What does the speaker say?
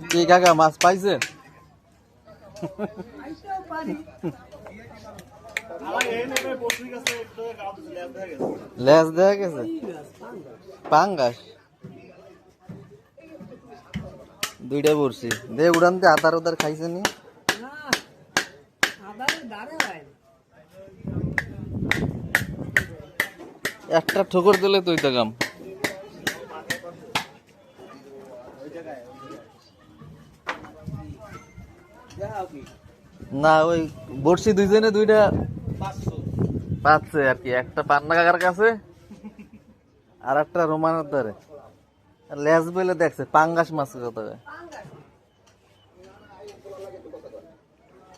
কি কাকা মাছ পাইছেন? লেজ দেখা গেছে পাঙ্গাস দুইটা পড়ছি দে উড়ানতে আদার উদার খাইছে নি একটা ঠোকর দিলে তুই তো কাম না ওই বড়শি দুইজনে দুইটা পাচ্ছে আর কি একটা পান্না কাকার কাছে আর একটা রোমানের ধরে লেজ বলে দেখছে পাঙ্গাস মাছ কথা